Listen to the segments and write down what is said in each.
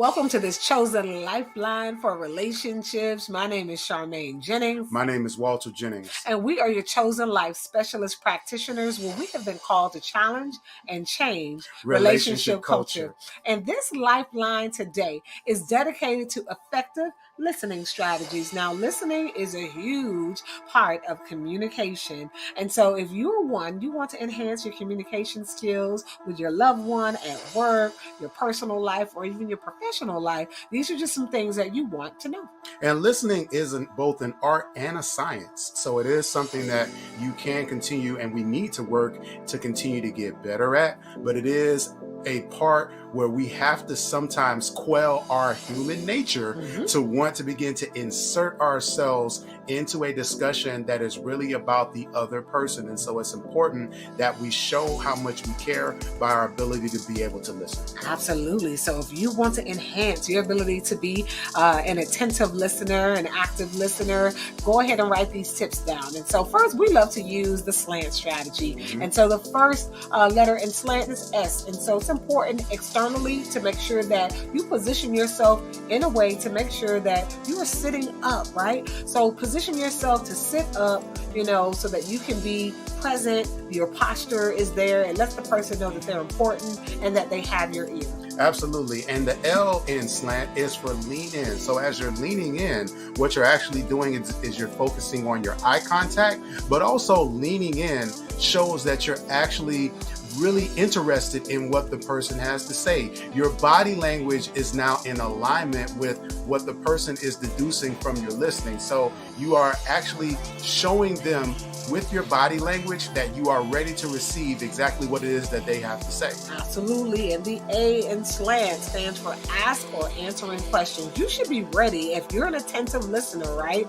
Welcome to this chosen lifeline for relationships. My name is Charmaine Jennings. My name is Walter Jennings. And we are your chosen life specialist practitioners where we have been called to challenge and change relationship culture. And this lifeline today is dedicated to effective listening strategies. Now, listening is a huge part of communication. And so if you're one, you want to enhance your communication skills with your loved one at work, your personal life, or even your professional life, these are just some things that you want to know. And listening is both an art and a science. So it is something that you can continue and we need to work to continue to get better at. But it is a part where we have to sometimes quell our human nature to want to begin to insert ourselves into a discussion that is really about the other person. And so it's important that we show how much we care by our ability to be able to listen. Absolutely. So if you want to enhance your ability to be an attentive listener, an active listener, go ahead and write these tips down. And so first, we love to use the SLANT strategy. And so the first letter in SLANT is S. And so it's important externally to make sure that you position yourself in a way to make sure that you are sitting up, right? So position yourself to sit up, so that you can be present. Your posture is there. It lets the person know that they're important and that they have your ear. Absolutely. And the L in SLANT is for lean in. So as you're leaning in, what you're actually doing is you're focusing on your eye contact, but also leaning in shows that you're actually really interested in what the person has to say. Your body language is now in alignment with what the person is deducing from your listening. So you are actually showing them with your body language that you are ready to receive exactly what it is that they have to say. Absolutely. And the A in SLANT stands for ask or answering questions. You should be ready. If you're an attentive listener, right?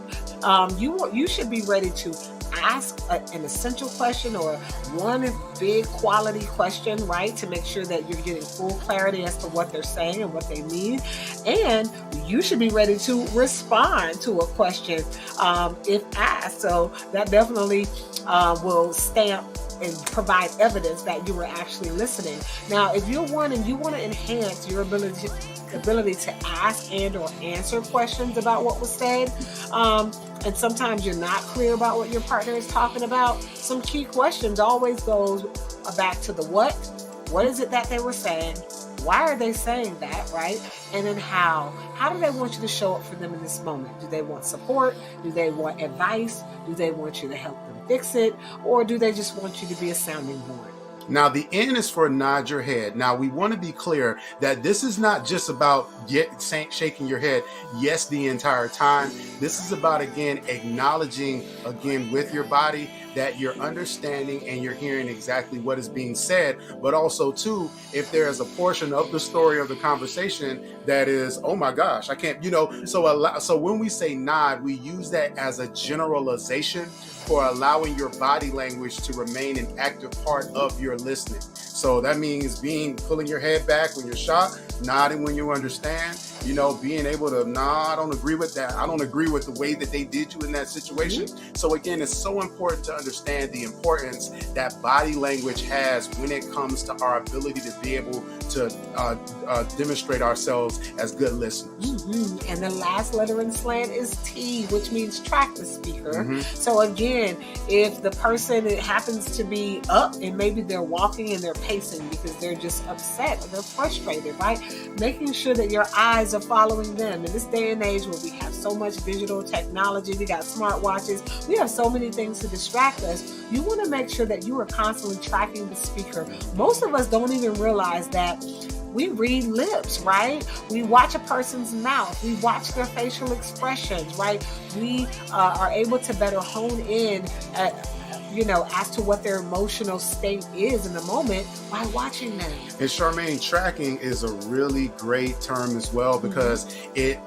You should be ready to ask an essential question or one big quality question, right? To make sure that you're getting full clarity as to what they're saying and what they mean. And you should be ready to respond to a question if asked. So that definitely will stamp and provide evidence that you were actually listening. Now, if you're one and you want to enhance your ability to ask and or answer questions about what was said, and sometimes you're not clear about what your partner is talking about, some key questions always goes back to the what is it that they were saying? Why are they saying that, right? And then how do they want you to show up for them in this moment? Do they want support? Do they want advice? Do they want you to help them fix it? Or do they just want you to be a sounding board? Now, the N is for nod your head. Now, we want to be clear that this is not just about shaking your head yes the entire time. This is about, again, acknowledging, again, with your body that you're understanding and you're hearing exactly what is being said. But also, too, if there is a portion of the story of the conversation that is, oh my gosh, I can't, so when we say nod, we use that as a generalization for allowing your body language to remain an active part of your listening. So that means pulling your head back when you're shocked, nodding when you understand, being able to, I don't agree with that. I don't agree with the way that they did you in that situation. So again, it's so important to understand the importance that body language has when it comes to our ability to be able to demonstrate ourselves as good listeners. And the last letter in SLANT is T, which means track the speaker. So again, if the person happens to be up and maybe they're walking and they're pacing because they're just upset or they're frustrated, right? Making sure that your eyes are following them. In this day and age where we have so much digital technology, we got smartwatches, we have so many things to distract us, you want to make sure that you are constantly tracking the speaker. Most of us don't even realize that we read lips, right? We watch a person's mouth. We watch their facial expressions, right? We are able to better hone in as to what their emotional state is in the moment by watching them. And Charmaine, tracking is a really great term as well because it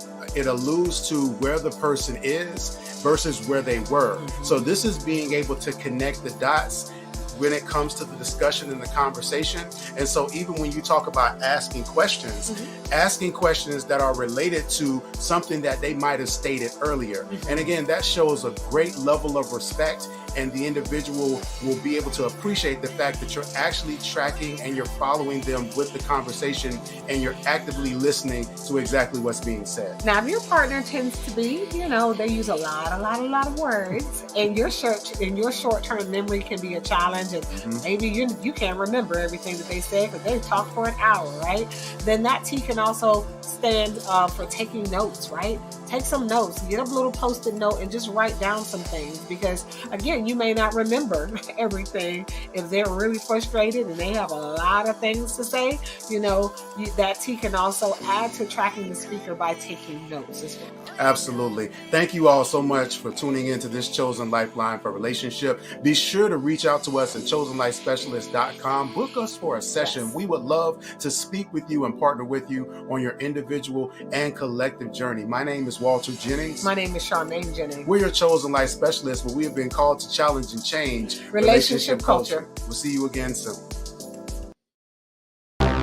alludes to where the person is versus where they were. So this is being able to connect the dots when it comes to the discussion and the conversation. And so even when you talk about asking questions that are related to something that they might have stated earlier. And again, that shows a great level of respect and the individual will be able to appreciate the fact that you're actually tracking and you're following them with the conversation, and you're actively listening to exactly what's being said. Now, if your partner tends to be, they use a lot of words, and your short-term memory can be a challenge, and maybe you can't remember everything that they said because they talked for an hour, right? Then that T can also stand for taking notes, right? Take some notes, get a little Post-it note, and just write down some things, because again, you may not remember everything. If they're really frustrated and they have a lot of things to say, that T can also add to tracking the speaker by taking notes as well. Absolutely. Thank you all so much for tuning into this Chosen Lifeline for Relationship. Be sure to reach out to us at chosenlifespecialist.com. Book us for a session. We would love to speak with you and partner with you on your individual and collective journey. My name is Walter Jennings. My name is Charmaine Jennings. We're your Chosen Life Specialists, where we have been called to challenge and change relationship culture. We'll see you again soon.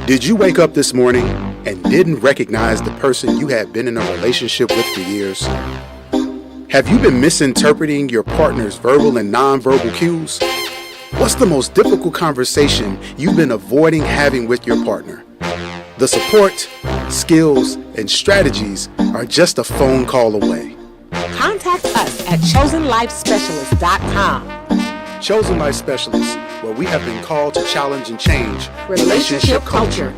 Did you wake up this morning and didn't recognize the person you had been in a relationship with for years? Have you been misinterpreting your partner's verbal and nonverbal cues? What's the most difficult conversation you've been avoiding having with your partner? The support, skills, and strategies are just a phone call away. Contact us at chosenlifespecialist.com. Chosen Life Specialists, where we have been called to challenge and change relationship culture.